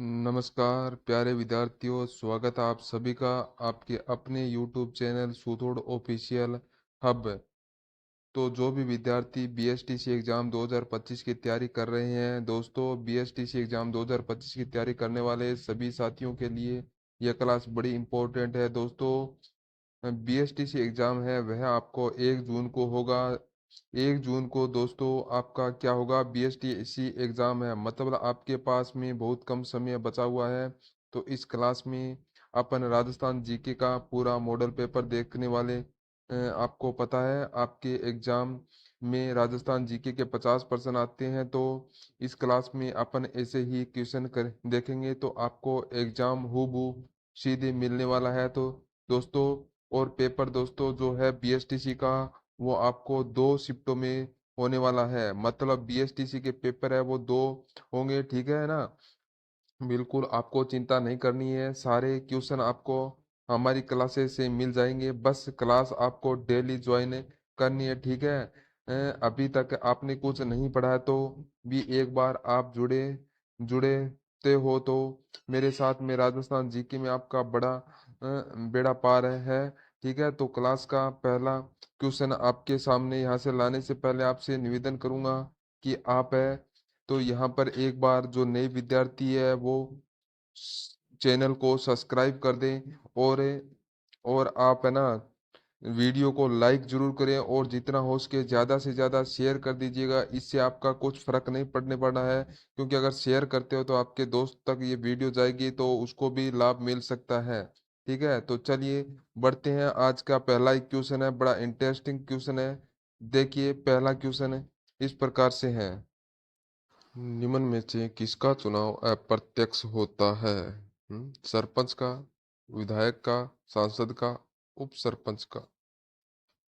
नमस्कार प्यारे विद्यार्थियों, स्वागत है आप सभी का आपके अपने YouTube चैनल सुथोड़ ऑफिशियल हब। तो जो भी विद्यार्थी बीएसटीसी एग्जाम 2025 की तैयारी कर रहे हैं दोस्तों, बीएसटीसी एग्जाम 2025 की तैयारी करने वाले सभी साथियों के लिए यह क्लास बड़ी इम्पोर्टेंट है दोस्तों। बीएसटीसी एग्जाम है वह आपको 1 जून को होगा। 1 जून को दोस्तों आपका क्या होगा, बीएसटीसी एग्जाम है, मतलब आपके पास में बहुत कम समय बचा हुआ है। तो इस क्लास में अपन राजस्थान जीके का पूरा मॉडल पेपर देखने वाले। आपको पता है आपके एग्जाम में राजस्थान जीके के 50% आते हैं। तो इस क्लास में अपन ऐसे ही क्वेश्चन कर देखेंगे तो आपको एग्जाम हूबहू सीधे मिलने वाला है। तो दोस्तों, और पेपर दोस्तों जो है बीएसटीसी का, वो आपको 2 शिफ्टों में होने वाला है, मतलब बीएसटीसी के पेपर है वो 2 होंगे, ठीक है ना। बिल्कुल आपको चिंता नहीं करनी है, सारे क्वेश्चन आपको हमारी क्लासेस से मिल जाएंगे, बस क्लास आपको डेली ज्वाइन करनी है, ठीक है। अभी तक आपने कुछ नहीं पढ़ा है तो भी एक बार आप जुड़े जुड़े हो तो मेरे साथ में राजस्थान जीके में आपका बड़ा बेड़ा पार है, ठीक है। तो क्लास का पहला क्वेश्चन आपके सामने यहाँ से लाने से पहले आपसे निवेदन करूंगा कि आप है तो यहाँ पर एक बार जो नए विद्यार्थी है वो चैनल को सब्सक्राइब कर दें, और आप है ना वीडियो को लाइक जरूर करें और जितना हो सके ज़्यादा से ज़्यादा शेयर कर दीजिएगा। इससे आपका कुछ फर्क नहीं पड़ने वाला है, क्योंकि अगर शेयर करते हो तो आपके दोस्त तक ये वीडियो जाएगी तो उसको भी लाभ मिल सकता है, ठीक है। तो चलिए बढ़ते हैं, आज का पहला एक क्वेश्चन है, बड़ा इंटरेस्टिंग क्वेश्चन है। देखिए पहला क्वेश्चन इस प्रकार से है, निम्न में से किसका चुनाव अप्रत्यक्ष होता है? सरपंच का, विधायक का, सांसद का, उप सरपंच का।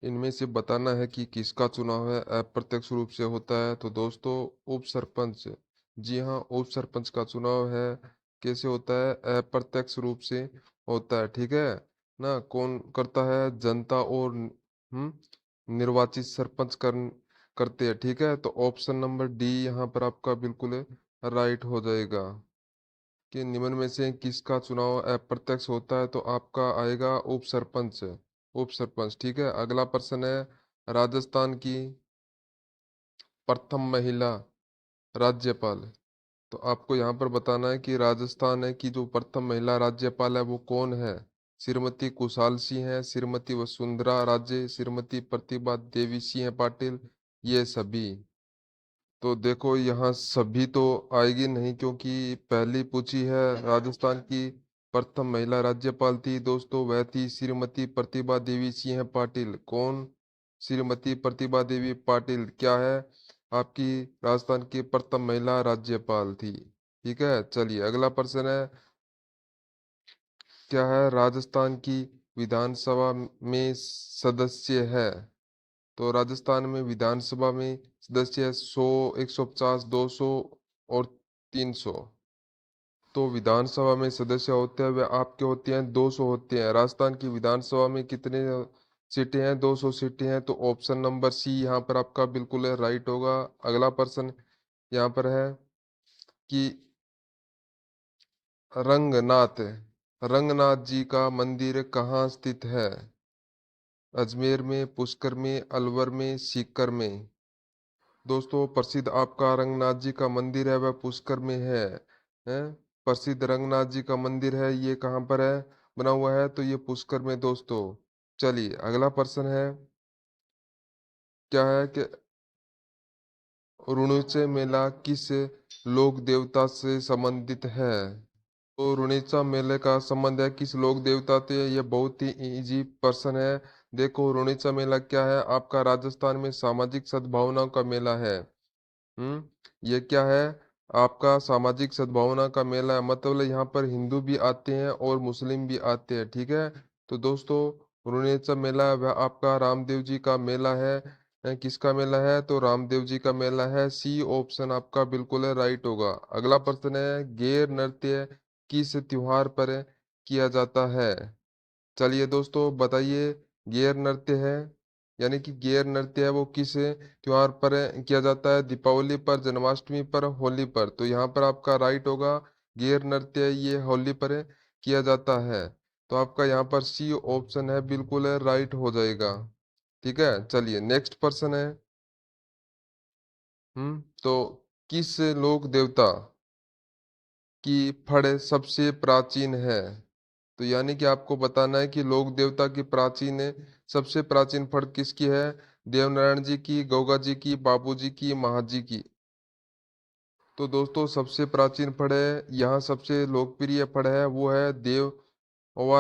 इनमें से बताना है कि किसका चुनाव है अप्रत्यक्ष रूप से होता है। तो दोस्तों, उप सरपंच। जी हाँ, उप सरपंच का चुनाव है कैसे होता है, अप्रत्यक्ष रूप से होता है, ठीक है ना। कौन करता है, जनता और निर्वाचित सरपंच करते हैं, ठीक है। तो ऑप्शन नंबर डी यहाँ पर आपका बिल्कुल राइट हो जाएगा कि निम्न में से किसका चुनाव अप्रत्यक्ष होता है। तो आपका आएगा उप सरपंच। उप सरपंच, ठीक है। अगला प्रश्न है, राजस्थान की प्रथम महिला राज्यपाल। तो आपको यहाँ पर बताना है कि राजस्थान है की जो प्रथम महिला राज्यपाल है वो कौन है। श्रीमती कुशाल सिंह है, श्रीमती वसुंधरा राजे, श्रीमती प्रतिभा देवी सिंह पाटिल, ये सभी। तो देखो यहाँ सभी तो आएगी नहीं, क्योंकि पहली पूछी है राजस्थान की प्रथम महिला राज्यपाल थी दोस्तों, वह थी श्रीमती प्रतिभा देवी सिंह पाटिल। कौन? श्रीमती प्रतिभा देवी पाटिल क्या है, आपकी राजस्थान की प्रथम महिला राज्यपाल थी, ठीक है। चलिए अगला प्रश्न है, क्या है राजस्थान की विधानसभा में सदस्य है। तो राजस्थान में विधानसभा में सदस्य है 100, 150, 200 और 300। तो विधानसभा में सदस्य होते हैं वे आपके होते हैं 200 होते हैं। राजस्थान की विधानसभा में कितने सीटें हैं, 200 सीटें हैं। तो ऑप्शन नंबर सी यहाँ पर आपका बिल्कुल राइट होगा। अगला प्रश्न यहाँ पर है कि रंगनाथ रंगनाथ जी का मंदिर कहाँ स्थित है। अजमेर में, पुष्कर में, अलवर में, सीकर में। दोस्तों, प्रसिद्ध आपका रंगनाथ जी का मंदिर है वह पुष्कर में है। प्रसिद्ध रंगनाथ जी का मंदिर है, ये कहाँ पर है बना हुआ है, तो ये पुष्कर में दोस्तों। चलिए अगला प्रश्न है, क्या है कि रुणुचे मेला किस लोक देवता से संबंधित है। तो रुणीचा मेले का संबंध है किस लोक देवता से, ये बहुत ही इजी प्रश्न है। देखो रुणीचा मेला क्या है, आपका राजस्थान में सामाजिक सद्भावना का मेला है। ये क्या है, आपका सामाजिक सद्भावना का मेला है, मतलब यहाँ पर हिंदू भी आते हैं और मुस्लिम भी आते हैं, ठीक है। तो दोस्तों, रुणेचा मेला वह आपका रामदेव जी का मेला है। किसका मेला है, तो रामदेव जी का मेला है। सी ऑप्शन आपका बिल्कुल राइट होगा। अगला प्रश्न है, गेर नृत्य किस त्योहार पर किया जाता है। चलिए दोस्तों बताइए, गेर नृत्य है यानी कि गेर नृत्य है वो किस त्योहार पर किया जाता है, दीपावली पर, जन्माष्टमी पर, होली पर। तो यहाँ पर आपका राइट होगा गैर नृत्य ये होली पर किया जाता है। तो आपका यहाँ पर सी ऑप्शन है बिल्कुल राइट हो जाएगा। ठीक है, चलिए नेक्स्ट पर्सन है। तो किस लोक देवता की फड़ सबसे प्राचीन है? तो यानी कि आपको बताना है कि लोक देवता की सबसे प्राचीन फड़ किसकी है? देवनारायण जी की, गौगा जी की, बाबू जी की, महाजी की। तो दोस्तों सबसे प्राचीन फड़ है, यहाँ सबसे लोकप्रिय फड़ है, वो है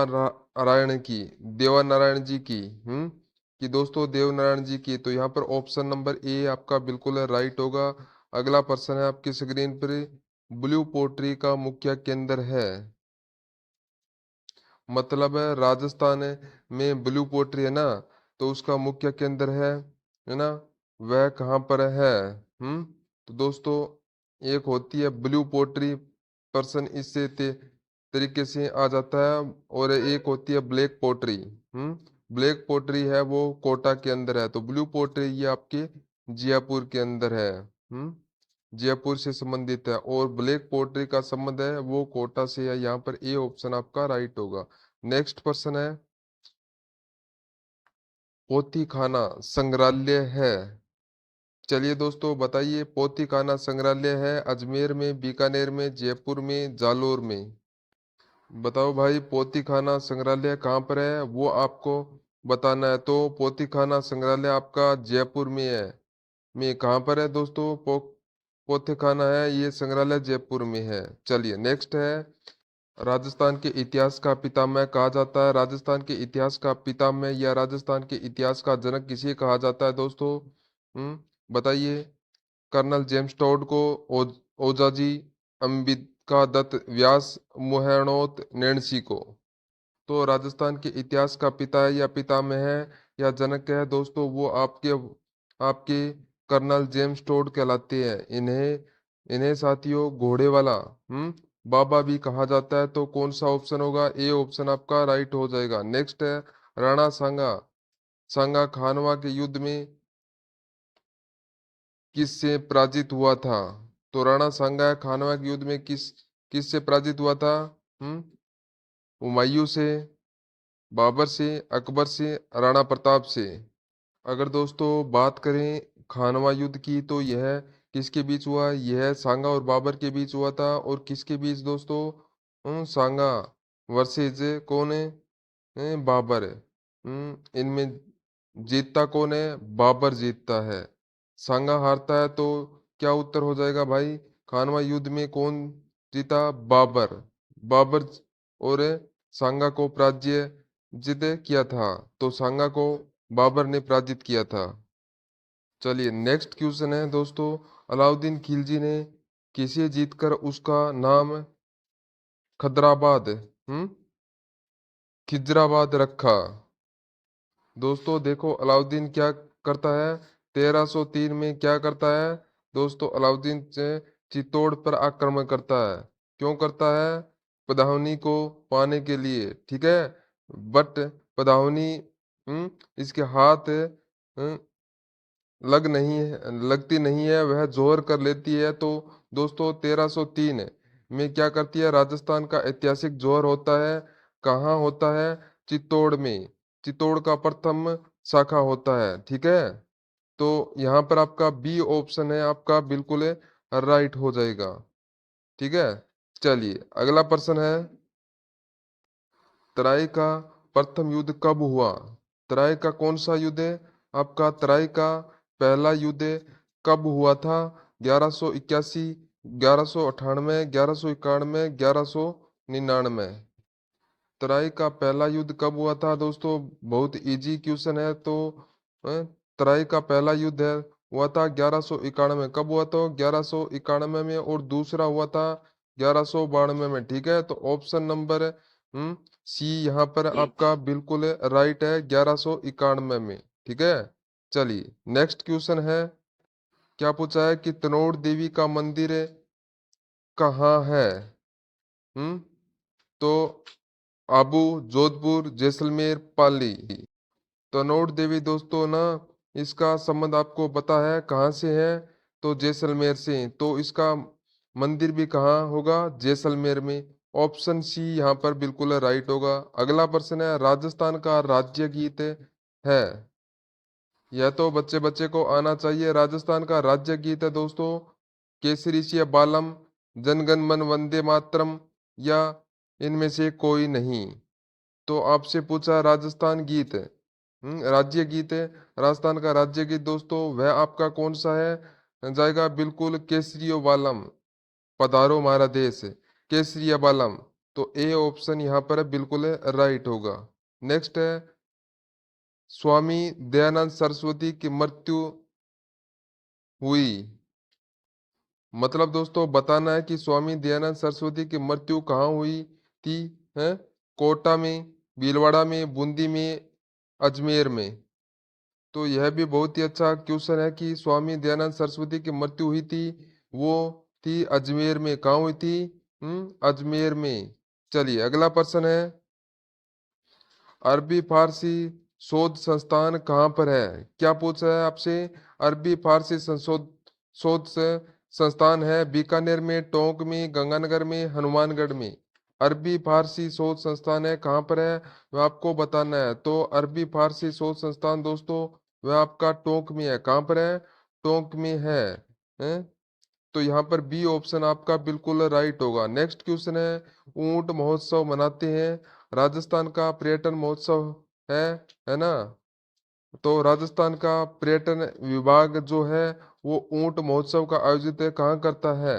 नारायण की, देवानारायण जी की। कि दोस्तों देवनारायण जी की। तो यहाँ पर ऑप्शन नंबर ए आपका बिल्कुल राइट होगा। अगला प्रश्न है आपकी स्क्रीन पर। ब्लू पोट्री का मुख्य केंद्र है? मतलब है राजस्थान में ब्लू पोट्री है ना, तो उसका मुख्य केंद्र है ना, वह कहाँ पर है? तो दोस्तों एक होती है ब्लू पोट्री, पर्सन इससे तरीके से आ जाता है, और एक होती है ब्लैक पोट्री। ब्लैक पोट्री है वो कोटा के अंदर है, तो ब्लू पोट्री ये आपके जयपुर के अंदर है। जयपुर से संबंधित है, और ब्लैक पोट्री का संबंध है वो कोटा से है। यहाँ पर ए ऑप्शन आपका राइट होगा। नेक्स्ट पर्सन है, पोथी खाना संग्रहालय है? चलिए दोस्तों बताइए, पोथी खाना संग्रहालय है अजमेर में, बीकानेर में, जयपुर में, जालोर में? बताओ भाई, पोथी खाना संग्रहालय कहाँ पर है वो आपको बताना है। तो पोथी खाना संग्रहालय आपका जयपुर में है। में कहाँ पर है दोस्तों? पोथी खाना है ये संग्रहालय जयपुर में है। चलिए नेक्स्ट है, राजस्थान के इतिहास का पितामह कहा जाता है? राजस्थान के इतिहास का पितामह या राजस्थान के इतिहास का जनक किसे कहा जाता है दोस्तों? बताइए। कर्नल जेम्स टोड को, ओजाजी, अंबिका दत्त व्यास, मुहैणोत नैणसी को? तो राजस्थान के इतिहास का पिता है या पितामह है या जनक है दोस्तों, वो आपके आपके कर्नल जेम्स टोड कहलाते हैं। इन्हें इन्हें साथियों घोड़े वाला बाबा भी कहा जाता है। तो कौन सा ऑप्शन होगा? ए ऑप्शन आपका राइट हो जाएगा। नेक्स्ट है, राणा सांगा सांगा खानवा के युद्ध में किससे पराजित हुआ था? तो राणा सांगा खानवा के युद्ध में किससे पराजित हुआ था? हुमायूं से, बाबर से, अकबर से, राणा प्रताप से? अगर दोस्तों बात करें खानवा युद्ध की, तो यह किसके बीच हुआ? यह सांगा और बाबर के बीच हुआ था। और किसके बीच दोस्तों? सांगा वर्सेज कौन है? बाबर। इनमें जीतता कौन है? बाबर जीतता है, सांगा हारता है। तो क्या उत्तर हो जाएगा भाई? खानवा युद्ध में कौन जीता? बाबर। बाबर और सांगा को पराजित किया था। तो सांगा को बाबर ने पराजित किया था। चलिए नेक्स्ट क्वेश्चन है दोस्तों, अलाउद्दीन खिलजी ने किसे जीतकर उसका नाम हम्म खिजराबाद रखा? दोस्तों देखो अलाउद्दीन क्या करता है, 1303 में क्या करता है दोस्तों? अलाउद्दीन चित्तौड़ पर आक्रमण करता है। क्यों करता है? पदावनी को पाने के लिए, ठीक है। बट पदावनी इसके हाथ लगती नहीं है, वह जोर कर लेती है। तो दोस्तों 1303 में क्या करती है? राजस्थान का ऐतिहासिक जोर होता है, कहाँ होता है? चित्तौड़ में। चित्तौड़ का प्रथम शाखा होता है, ठीक है। तो यहाँ पर आपका बी ऑप्शन है आपका बिल्कुल राइट हो जाएगा, ठीक है। चलिए अगला प्रश्न है, तराई का प्रथम युद्ध कब हुआ? तराई का कौन सा युद्ध है आपका? तराई का पहला युद्ध कब हुआ था? 1181, 1198, 1191, 1199? तराई का पहला युद्ध कब हुआ था दोस्तों? बहुत इजी क्वेश्चन है। तो अ, तराई का पहला युद्ध है हुआ था 1191। कब हुआ था? 1191 में। और दूसरा हुआ था 1192 में, ठीक है। तो ऑप्शन नंबर सी यहाँ पर आपका बिल्कुल राइट है, 1191 में, ठीक है। चलिए नेक्स्ट क्वेश्चन है, क्या पूछा है कि तनोड़ देवी का मंदिर कहाँ है? हम्म तो आबू, जोधपुर, जैसलमेर, पाली? तनोड़ देवी दोस्तों ना, इसका संबंध आपको पता है कहाँ से है? तो जैसलमेर से। तो इसका मंदिर भी कहाँ होगा? जैसलमेर में। ऑप्शन सी यहाँ पर बिल्कुल राइट होगा। अगला प्रश्न है, राजस्थान का राज्य गीत है। यह तो बच्चे बच्चे को आना चाहिए। राजस्थान का राज्य गीत है दोस्तों, केसरी सिंह बालम, जनगण मन वंदे मातरम, या इनमें से कोई नहीं। तो आपसे पूछा राजस्थान गीत है, राज्य गीत है। राजस्थान का राज्य गीत दोस्तों वह आपका कौन सा है? जाएगा बिल्कुल केसरियो बालम, पधारो हमारा देश, केसरिया बालम। तो ए ऑप्शन यहाँ पर बिल्कुल राइट होगा। नेक्स्ट है, स्वामी दयानंद सरस्वती की मृत्यु हुई। मतलब दोस्तों बताना है कि स्वामी दयानंद सरस्वती की मृत्यु कहाँ हुई थी? है कोटा में, भीलवाड़ा में, बूंदी में, अजमेर में। तो यह भी बहुत ही अच्छा क्वेश्चन है कि स्वामी दयानंद सरस्वती की मृत्यु हुई थी, वो थी अजमेर में। कहाँ हुई थी? अजमेर में। चलिए अगला प्रश्न है, अरबी फारसी शोध संस्थान कहाँ पर है? क्या पूछा है आपसे? अरबी फारसी संशोध शोध संस्थान है बीकानेर में, टोंक में, गंगानगर में, हनुमानगढ़ में। अरबी फारसी शोध संस्थान है कहाँ पर है, वह आपको बताना है। तो अरबी फारसी शोध संस्थान दोस्तों वह आपका टोंक में है। कहाँ पर है? टोंक में है? तो यहाँ पर बी ऑप्शन आपका बिल्कुल राइट होगा। नेक्स्ट क्वेश्चन है, ऊंट महोत्सव मनाते हैं, राजस्थान का पर्यटन महोत्सव है है ना? तो राजस्थान का पर्यटन विभाग जो है वो ऊंट महोत्सव का आयोजित कहाँ करता है?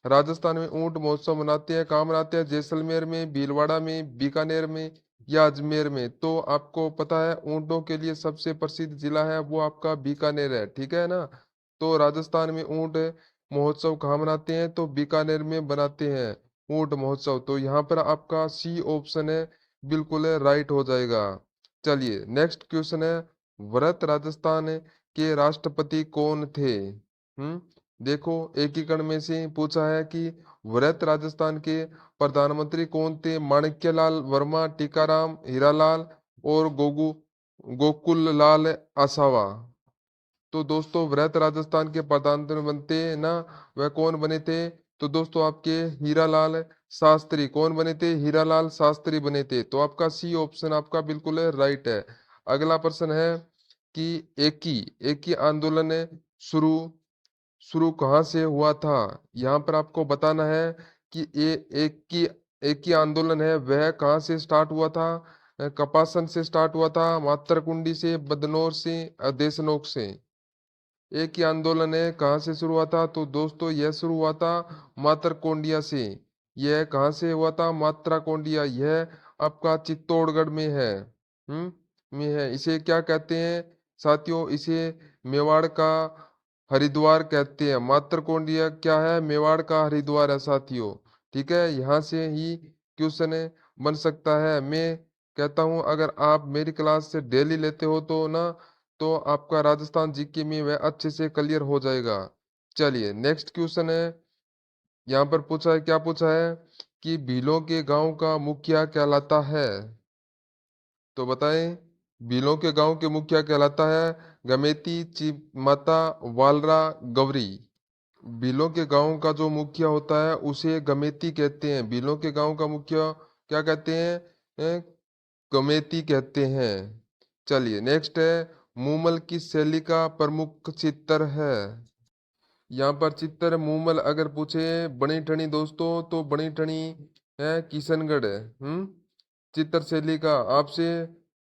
राजस्थान में ऊंट महोत्सव मनाते हैं, कहाँ मनाते हैं? जैसलमेर में, भीलवाड़ा में, बीकानेर में, या अजमेर में। तो आपको पता है ऊंटों के लिए सबसे प्रसिद्ध जिला है वो आपका बीकानेर है, ठीक है ना? तो राजस्थान में ऊंट महोत्सव कहाँ मनाते हैं? तो बीकानेर में बनाते हैं ऊंट महोत्सव। तो यहाँ पर आपका सी ऑप्शन है बिल्कुल राइट हो जाएगा। चलिए नेक्स्ट क्वेश्चन है, वृहत राजस्थान के राष्ट्रपति कौन थे? देखो एकीकरण में से पूछा है कि वृहत राजस्थान के प्रधानमंत्री कौन थे? माणिक्यलाल वर्मा, टीकाराम हीरालाल, और गोकुल लाल आसावा। तो दोस्तों वृहत राजस्थान के प्रधानमंत्री बनते ना, वह कौन बने थे? तो दोस्तों आपके हीरालाल शास्त्री। कौन बने थे? हीरालाल शास्त्री बने थे। तो आपका सी ऑप्शन आपका बिल्कुल राइट है। अगला प्रश्न है कि एक ही आंदोलन शुरू शुरू कहाँ से हुआ था? यहाँ पर आपको बताना है कि ये एक ही आंदोलन है वह कहाँ से स्टार्ट हुआ था? कपासन से स्टार्ट हुआ था, मातरकुंडी से, बदनौर से, देशनोक से। एक ही आंदोलन है कहाँ से शुरू हुआ था? तो दोस्तों यह शुरू हुआ था मातरकोंडिया से। यह कहाँ से हुआ था? मातरकोंडिया। यह आपका चित्तौड़गढ़ में है। में है। इसे क्या कहते हैं साथियों? इसे मेवाड़ का हरिद्वार कहते हैं। मातरकोंडिया क्या है? मेवाड़ का हरिद्वार है साथियों। ठीक है, यहाँ से ही क्वेश्चन बन सकता है। मैं कहता हूँ अगर आप मेरी क्लास से डेली लेते हो तो ना, तो आपका राजस्थान जीके में वह अच्छे से क्लियर हो जाएगा। चलिए नेक्स्ट क्वेश्चन है, यहाँ पर पूछा है, क्या पूछा है कि भीलों के गांव का मुखिया कहलाता है? तो बताएं, भीलों के गांव के मुखिया कहलाता है गमेती, चिमाता, वालरा, गवरी। भीलों के गांव का जो मुखिया होता है उसे गमेती कहते हैं। भीलों के गांव का मुखिया क्या कहते हैं? गमेती कहते हैं। चलिए नेक्स्ट है, मूमल किस शैली का प्रमुख चित्र है? यहाँ पर चित्र मूमल अगर पूछे बनी ठनी दोस्तों, तो बनी ठनी है किशनगढ़ है। चित्र शैली का आपसे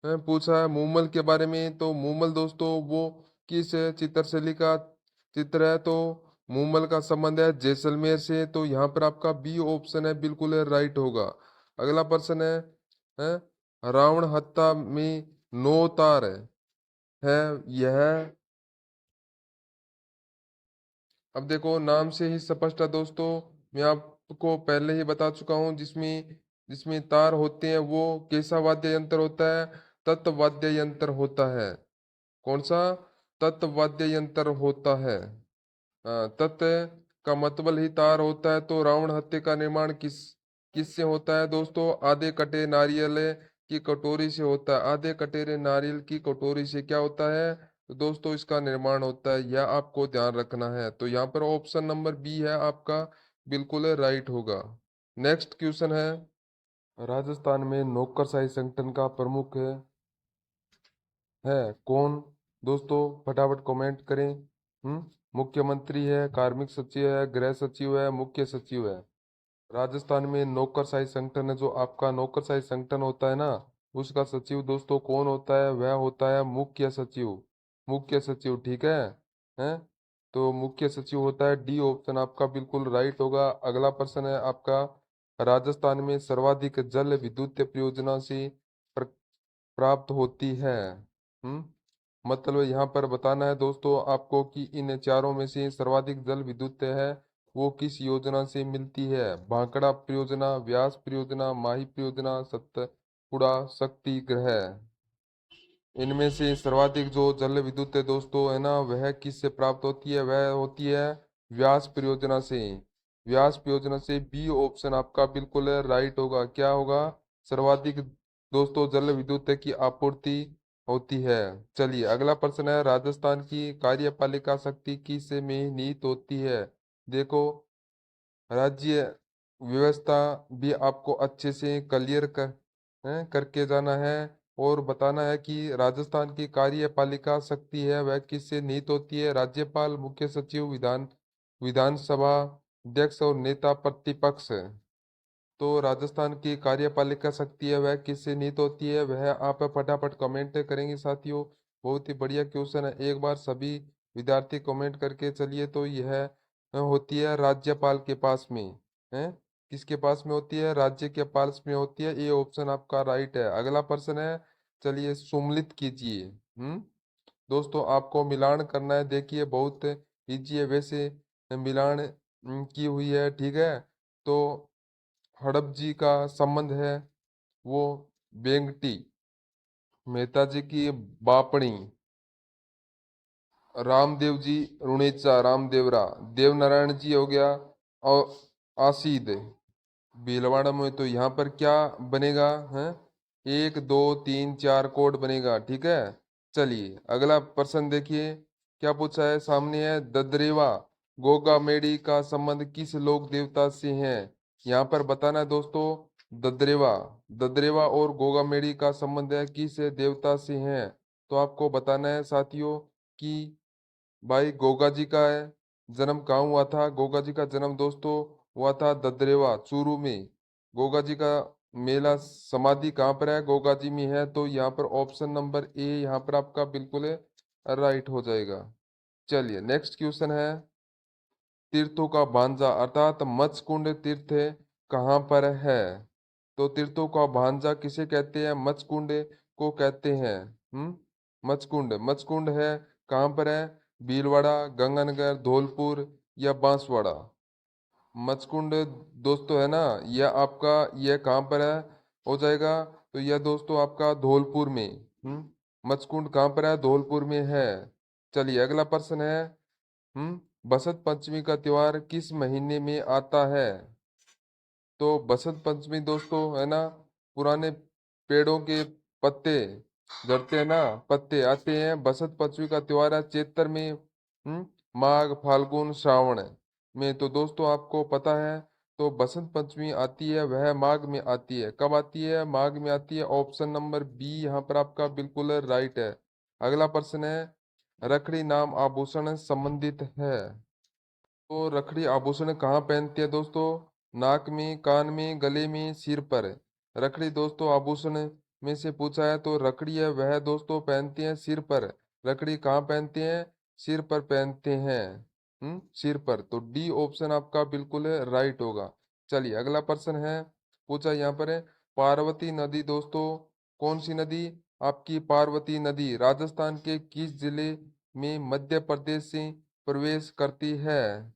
पूछा है मूमल के बारे में, तो मूमल दोस्तों वो किस चित्र शैली का चित्र है? तो मूमल का संबंध है जैसलमेर से। तो यहाँ पर आपका बी ऑप्शन है बिल्कुल राइट होगा। अगला प्रश्न है रावण हत्या में नौ तार है यह। अब देखो नाम से ही स्पष्ट है दोस्तों, मैं आपको पहले ही बता चुका हूँ, जिसमें जिसमें तार होते हैं वो कैसा वाद्य यंत्र होता है? तत्व वाद्य यंत्र होता है। कौन सा? तत्व वाद्य यंत्र होता है। तत्व का मतलब ही तार होता है। तो रावण हत्या का निर्माण किससे होता है दोस्तों? आधे कटे नारियल की कटोरी से होता है। आधे कटेरे नारियल की कटोरी से क्या होता है? तो दोस्तों इसका निर्माण होता है, यह आपको ध्यान रखना है। तो यहाँ पर ऑप्शन नंबर बी है आपका बिल्कुल राइट होगा। नेक्स्ट क्वेश्चन है, राजस्थान में नौकरशाही संगठन का प्रमुख है कौन? दोस्तों फटाफट कमेंट करें। मुख्यमंत्री है, कार्मिक सचिव है, गृह सचिव है, मुख्य सचिव है। राजस्थान में नौकरशाही संगठन है, जो आपका नौकरशाही संगठन होता है ना, उसका सचिव दोस्तों कौन होता है? वह होता है मुख्य सचिव। मुख्य सचिव, ठीक है। हैं? तो मुख्य सचिव होता है, डी ऑप्शन आपका बिल्कुल राइट होगा। अगला प्रश्न है आपका, राजस्थान में सर्वाधिक जल विद्युत परियोजना से प्राप्त होती है। मतलब यहाँ पर बताना है दोस्तों आपको कि इन चारों में से सर्वाधिक जल विद्युत है वो किस योजना से मिलती है? भांकड़ा परियोजना, व्यास परियोजना, माही परियोजना, सतपुड़ा शक्ति ग्रह। इनमें से सर्वाधिक जो जल विद्युत है दोस्तों है ना, वह किससे प्राप्त होती है? वह होती है व्यास परियोजना से। व्यास परियोजना से, बी ऑप्शन आपका बिल्कुल राइट होगा। क्या होगा? सर्वाधिक दोस्तों जल विद्युत की आपूर्ति होती है। चलिए अगला प्रश्न है, राजस्थान की कार्यपालिका शक्ति किस में निहित होती है? देखो, राज्य व्यवस्था भी आपको अच्छे से क्लियर करके जाना है और बताना है कि राजस्थान की कार्यपालिका शक्ति है वह किससे निहित होती है? राज्यपाल, मुख्य सचिव, विधानसभा अध्यक्ष और नेता प्रतिपक्ष। तो राजस्थान की कार्यपालिका शक्ति है वह किससे निहित होती है? वह आप फटाफट कमेंट करेंगे साथियों। बहुत ही बढ़िया क्वेश्चन है, एक बार सभी विद्यार्थी कमेंट करके चलिए। तो यह होती है राज्यपाल के पास में है। किसके पास में होती है? राज्य के पास में होती है। ये ऑप्शन आपका राइट है। अगला प्रश्न है, चलिए सुम्मिलित कीजिए। दोस्तों आपको मिलान करना है, देखिए बहुत इजी है वैसे। मिलान की हुई है, ठीक है। तो हड़प जी का संबंध है वो बेंगटी, मेहता जी की बापणी, रामदेव जी रुणेचा रामदेवरा, देवनारायण जी हो गया और आसीद भीलवाड़ा में। तो यहाँ पर क्या बनेगा है? 1 2 3 4 कोड बनेगा, ठीक है। चलिए अगला प्रश्न देखिए क्या पूछा है, सामने है, ददरेवा गोगा मेडी का संबंध किस लोक देवता से है? यहाँ पर बताना है दोस्तों, ददरेवा ददरेवा और गोगा मेडी का संबंध है किस देवता से है? तो आपको बताना है साथियों कि भाई गोगा जी का है जन्म कहाँ हुआ था? गोगा जी का जन्म दोस्तों हुआ था ददरेवा चूरू में। गोगा जी का मेला समाधि कहाँ पर है? गोगा जी में है। तो यहाँ पर ऑप्शन नंबर ए यहाँ पर आपका बिल्कुल राइट हो जाएगा। चलिए नेक्स्ट क्वेश्चन है, तीर्थों का भांजा अर्थात मत्स्यकुंड तीर्थ कहाँ पर है? तो तीर्थों का भांजा किसे कहते हैं? मत्स्यकुंड को कहते हैं। मत्स्यकुंड, मत्स्यकुंड है कहाँ पर है? भीलवाड़ा, गंगानगर, धौलपुर या बांसवाड़ा। मत्स्यकुंड दोस्तों है ना, यह आपका यह कहाँ पर है हो जाएगा? तो यह दोस्तों आपका धौलपुर में। मत्स्यकुंड कहाँ पर है? धौलपुर में है। चलिए अगला प्रश्न है, बसंत पंचमी का त्योहार किस महीने में आता है? तो बसंत पंचमी दोस्तों है ना, पुराने पेड़ों के पत्ते झड़ते हैं ना, पत्ते आते हैं। बसंत पंचमी का त्योहार है चैत्र में, माघ फाल्गुन श्रावण में। तो दोस्तों आपको पता है, तो बसंत पंचमी आती है वह माघ में आती है। कब आती है? माघ में आती है। ऑप्शन नंबर बी यहाँ पर आपका बिल्कुल राइट है। अगला प्रश्न है, रखड़ी नाम आभूषण संबंधित है। तो रखड़ी आभूषण कहाँ पहनते हैं दोस्तों? नाक में, कान में, गले में, सिर पर। रखड़ी दोस्तों आभूषण में से पूछा है, तो रखड़ी है वह दोस्तों पहनते हैं सिर पर। रखड़ी कहाँ पहनते हैं? सिर पर पहनते हैं। सिर पर। तो डी ऑप्शन आपका बिल्कुल राइट होगा। चलिए अगला प्रश्न है, पूछा यहाँ पर है, पार्वती नदी दोस्तों कौन सी नदी? आपकी पार्वती नदी राजस्थान के किस जिले में मध्य प्रदेश से प्रवेश करती है?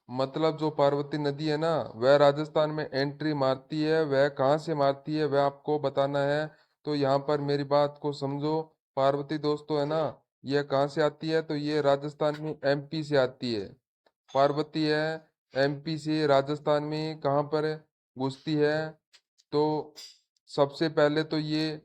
मतलब जो पार्वती नदी है ना, वह राजस्थान में एंट्री मारती है। वह कहाँ से मारती है वह आपको बताना है। तो यहाँ पर मेरी बात को समझो, पार्वती दोस्तों है ना, यह कहाँ से आती है? तो ये राजस्थान में एमपी से आती है। पार्वती है एमपी से राजस्थान में कहाँ पर घुसती है? तो सबसे पहले तो ये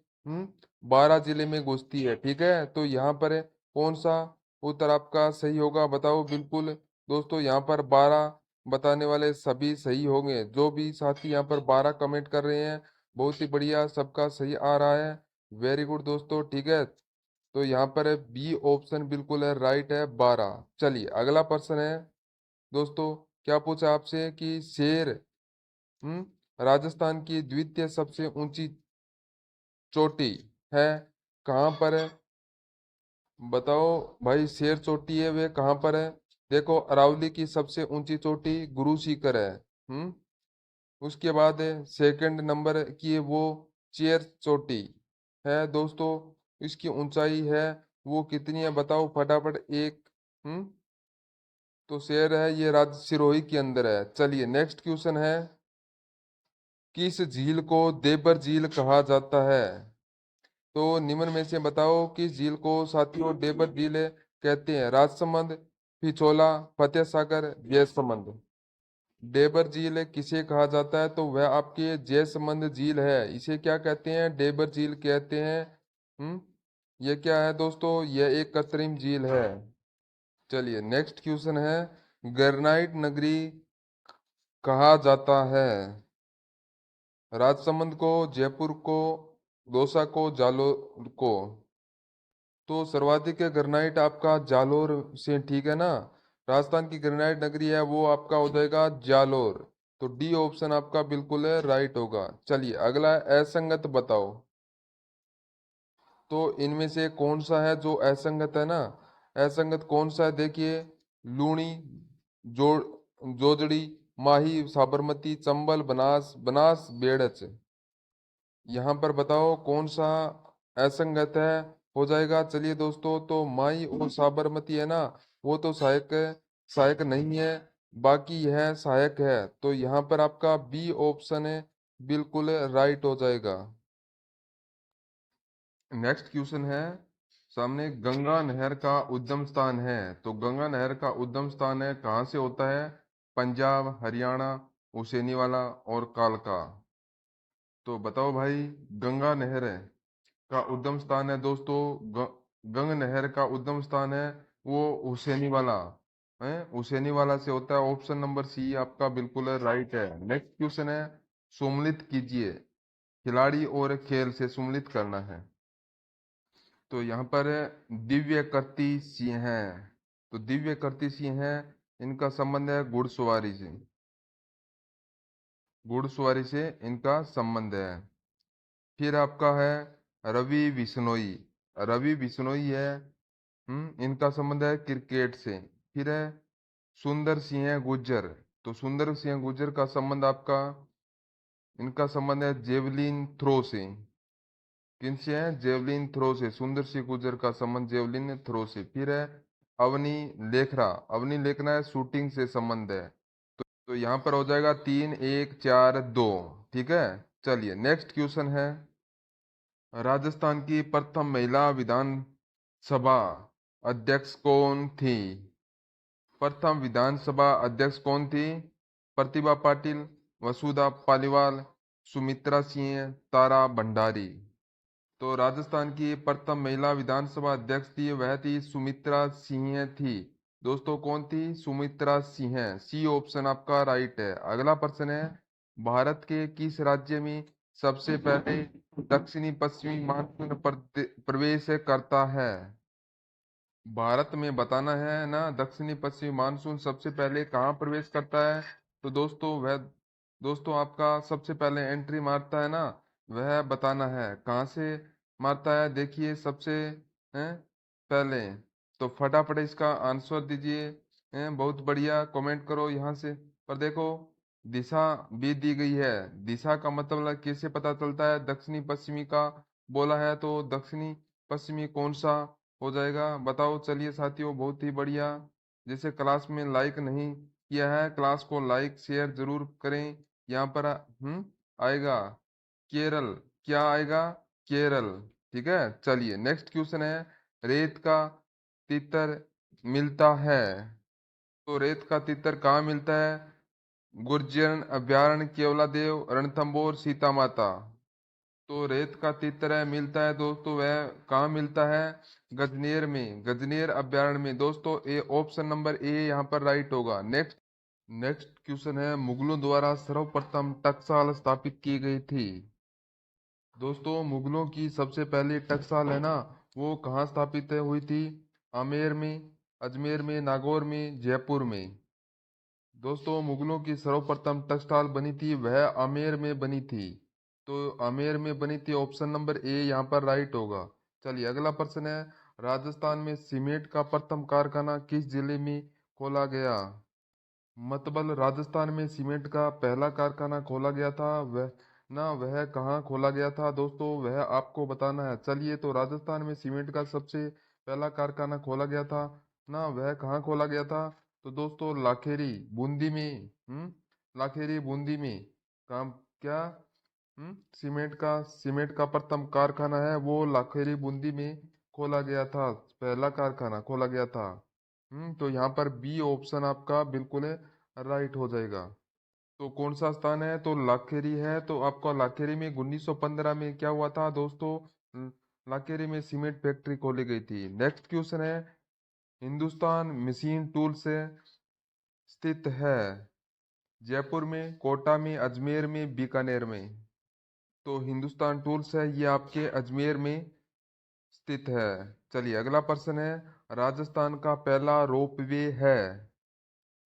12 जिले में घुसती है। ठीक है, तो यहाँ पर कौन सा उत्तर आपका सही होगा, बताओ। बिल्कुल दोस्तों, यहाँ पर 12 बताने वाले सभी सही होंगे। जो भी साथी यहाँ पर 12 कमेंट कर रहे हैं, बहुत ही बढ़िया, सबका सही आ रहा है। वेरी गुड दोस्तों। ठीक है, तो यहाँ पर है बी ऑप्शन बिल्कुल है, राइट है 12। चलिए अगला प्रश्न है दोस्तों, क्या पूछा आपसे कि शेर राजस्थान की द्वितीय सबसे ऊंची चोटी है, कहाँ पर है, बताओ भाई। शेर चोटी है वे कहाँ पर है? देखो, अरावली की सबसे ऊंची चोटी गुरु सीकर है। उसके बाद है सेकंड नंबर की है वो चेर चोटी है दोस्तों। इसकी ऊंचाई है वो कितनी है, बताओ फटाफट। एक तो शेर है ये राज्य सिरोही के अंदर है। चलिए नेक्स्ट क्वेश्चन है, किस झील को देबर झील कहा जाता है? तो निम्न में से बताओ किस झील को साथियों देबर झील कहते हैं? राजसमंद, पिछोला, फतेह सागर, जयसमंद। डेबर झील किसे कहा जाता है? तो वह आपकी जयसमंद झील है। इसे क्या कहते हैं? डेबर झील कहते हैं। ये क्या है दोस्तों? यह एक कृत्रिम झील है। चलिए नेक्स्ट क्वेश्चन है, ग्रेनाइट नगरी कहा जाता है? राजसमंद को, जयपुर को, दौसा को, जालोर को। तो सर्वाधिक ग्रेनाइट आपका जालोर से, ठीक है ना। राजस्थान की ग्रेनाइट नगरी है वो आपका हो जाएगा जालोर। तो डी ऑप्शन आपका बिल्कुल है राइट होगा। चलिए अगला है असंगत बताओ। तो इनमें से कौन सा है जो असंगत है ना? असंगत कौन सा है देखिए, लूणी, जो जोजड़ी, माही, साबरमती, चंबल, बनास, बनास बेड़च। यहाँ पर बताओ कौन सा असंगत है, हो जाएगा। चलिए दोस्तों, तो माई और साबरमती है ना, वो तो सहायक सहायक नहीं है, बाकी यह सहायक है। तो यहाँ पर आपका बी ऑप्शन है बिल्कुल राइट हो जाएगा। नेक्स्ट क्वेश्चन है सामने, गंगा नहर का उद्गम स्थान है। तो गंगा नहर का उद्गम स्थान है कहाँ से होता है? पंजाब, हरियाणा, हुसैनीवाला और कालका। तो बताओ भाई, गंगा नहर है का उद्गम स्थान है दोस्तों, गंग नहर का उद्गम स्थान है वो हुसैनी वाला है। हुसैनी वाला से होता है। ऑप्शन नंबर सी आपका बिल्कुल राइट है। नेक्स्ट क्वेश्चन है, सम्मिलित कीजिए, खिलाड़ी और खेल से सम्मिलित करना है। तो यहाँ पर दिव्य कर्ती सिंह है। तो दिव्य कर्ती सिंह है, इनका संबंध है घुड़सवारी से। घुड़सवारी से इनका संबंध है। फिर आपका है रवि बिश्नोई। रवि बिश्नोई है, इनका संबंध है क्रिकेट से। फिर है सुंदर सिंह गुर्जर। तो सुंदर सिंह गुर्जर का संबंध आपका, इनका संबंध है जेवलिन थ्रो से। किनसे है? जेवलिन थ्रो से। सुंदर सिंह गुर्जर का संबंध जेवलिन थ्रो से। फिर है अवनी लेखरा। अवनी लेखरा है शूटिंग से संबंध है। तो यहाँ पर हो जाएगा 3-1-4-2। ठीक है, चलिए नेक्स्ट क्वेश्चन है, राजस्थान की प्रथम महिला विधान सभा अध्यक्ष कौन थी? प्रथम विधानसभा अध्यक्ष कौन थी? प्रतिभा पाटिल, वसुधा पालीवाल, सुमित्रा सिंह, तारा भंडारी। तो राजस्थान की प्रथम महिला विधानसभा अध्यक्ष थी, वह थी सुमित्रा सिंह थी। दोस्तों कौन थी? सुमित्रा सिंह। सी ऑप्शन आपका राइट है। अगला प्रश्न है, भारत के किस राज्य में सबसे पहले दक्षिणी पश्चिमी मानसून प्रवेश करता है? भारत में बताना है ना, दक्षिणी पश्चिमी मानसून सबसे पहले कहाँ प्रवेश करता है? तो दोस्तों वह, दोस्तों आपका सबसे पहले एंट्री मारता है ना, वह बताना है कहाँ से मारता है। देखिए सबसे पहले, तो फटाफट इसका आंसर दीजिए। बहुत बढ़िया, कमेंट करो यहाँ से। पर देखो, दिशा भी दी गई है। दिशा का मतलब कैसे पता चलता है दक्षिणी पश्चिमी का? बोला है तो दक्षिणी पश्चिमी कौन सा हो जाएगा, बताओ। चलिए साथियों, बहुत ही बढ़िया। जैसे क्लास में लाइक नहीं किया है, क्लास को लाइक शेयर जरूर करें। यहाँ पर आएगा केरल। क्या आएगा? केरल। ठीक है, चलिए नेक्स्ट क्वेश्चन है, रेत का तितर मिलता है। तो रेत का तितर कहाँ मिलता है? गुर्जर अभ्यारण्य, केवलादेव, रणथंबोर, सीता माता। तो रेत का तीतर मिलता है दोस्तों, वह कहाँ मिलता है? गजनेर में, गजनेर अभ्यारण्य में दोस्तों। ए ऑप्शन नंबर ए यहाँ पर राइट होगा। नेक्स्ट नेक्स्ट क्वेश्चन है, मुगलों द्वारा सर्वप्रथम टकसाल स्थापित की गई थी। दोस्तों मुगलों की सबसे पहली टकसाल है ना, वो कहाँ स्थापित हुई थी? आमेर में, अजमेर में, नागौर में, जयपुर में। दोस्तों मुगलों की सर्वप्रथम टकसाल बनी थी वह आमेर में बनी थी। तो आमेर में बनी थी, ऑप्शन नंबर ए यहाँ पर राइट होगा। चलिए अगला प्रश्न है, राजस्थान में सीमेंट का प्रथम कारखाना किस जिले में खोला गया? मतलब राजस्थान में सीमेंट का पहला कारखाना खोला गया था, वह कहाँ खोला गया था दोस्तों, वह आपको बताना है। चलिए, तो राजस्थान में सीमेंट का सबसे पहला कारखाना खोला गया था ना, वह कहाँ खोला गया था? तो दोस्तों लाखेरी बूंदी में। लाखेरी बूंदी में काम क्या? सीमेंट का प्रथम कारखाना है वो लाखेरी बूंदी में खोला गया था, पहला कारखाना खोला गया था। तो यहाँ पर बी ऑप्शन आपका बिल्कुल राइट हो जाएगा। तो कौन सा स्थान है? तो लाखेरी है। तो आपका लाखेरी में 1915 में क्या हुआ था दोस्तों? ल- लाखेरी में सीमेंट फैक्ट्री खोली गई थी। नेक्स्ट क्वेश्चन है, हिंदुस्तान मशीन टूल से स्थित है जयपुर में, कोटा में, अजमेर में, बीकानेर में। तो हिंदुस्तान टूल्स है ये आपके अजमेर में स्थित है। चलिए अगला प्रश्न है, राजस्थान का पहला रोपवे है।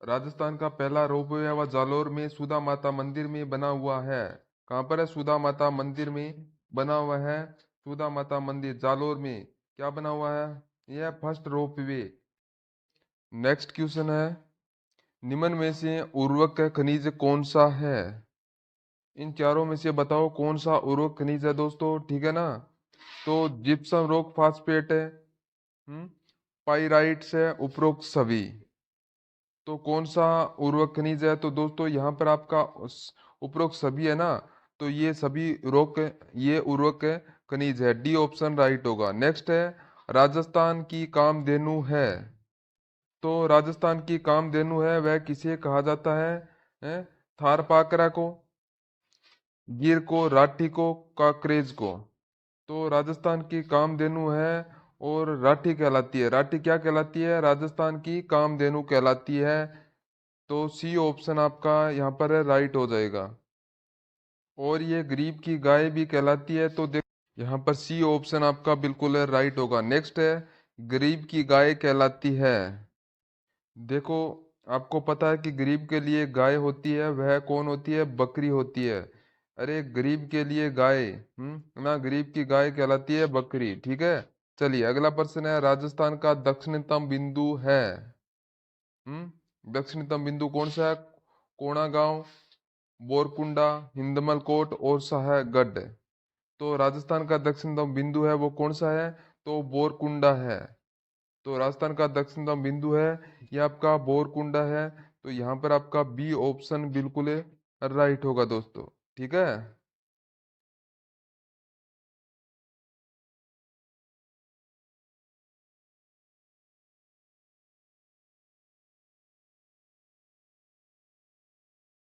राजस्थान का पहला रोपवे वह जालोर में सुधा माता मंदिर में बना हुआ है। कहाँ पर है? सुधा माता मंदिर में बना हुआ है। सुधा माता मंदिर जालोर में क्या बना हुआ है? यह फर्स्ट रोपवे। नेक्स्ट क्वेश्चन है, निम्न में से उर्वरक खनिज कौन सा है? इन चारों में से बताओ कौन सा उर्वरक खनिज है दोस्तों, ठीक है ना? तो जिप्सम रॉक फास्फेट है, पाइराइट्स है, उपरोक्त सभी। तो कौन सा उर्वरक खनिज है? तो दोस्तों यहाँ पर आपका उपरोक्त सभी है ना, तो ये उर्वरक खनिज है, डी ऑप्शन राइट होगा। नेक्स्ट है, राजस्थान की कामधेनु है। तो राजस्थान की कामधेनु है वह किसे कहा जाता है? हैं? थारपाकरा को, गिर को, राठी को, काकरेज को। तो राजस्थान की कामधेनु है और राठी कहलाती है। राठी क्या कहलाती है? राजस्थान की कामधेनु कहलाती है। तो सी ऑप्शन आपका यहाँ पर राइट हो जाएगा। और ये गरीब की गाय भी कहलाती है, तो देख यहाँ पर सी ऑप्शन आपका बिल्कुल राइट होगा। नेक्स्ट है, गरीब की गाय कहलाती है। देखो, आपको पता है कि गरीब के लिए गाय होती है वह कौन होती है? बकरी होती है। अरे गरीब के लिए गाय, ना, गरीब की गाय कहलाती है बकरी, ठीक है। चलिए अगला प्रश्न है, राजस्थान का दक्षिणतम बिंदु है। दक्षिणतम बिंदु कौन सा है? कोणागांव, बोरकुंडा, हिंदमल कोट और साहगढ़। तो राजस्थान का दक्षिणतम बिंदु है वो कौन सा है? तो बोरकुंडा है। तो राजस्थान का दक्षिणतम बिंदु है ये आपका बोरकुंडा है। तो यहाँ पर आपका बी ऑप्शन बिल्कुल राइट होगा दोस्तों, ठीक है।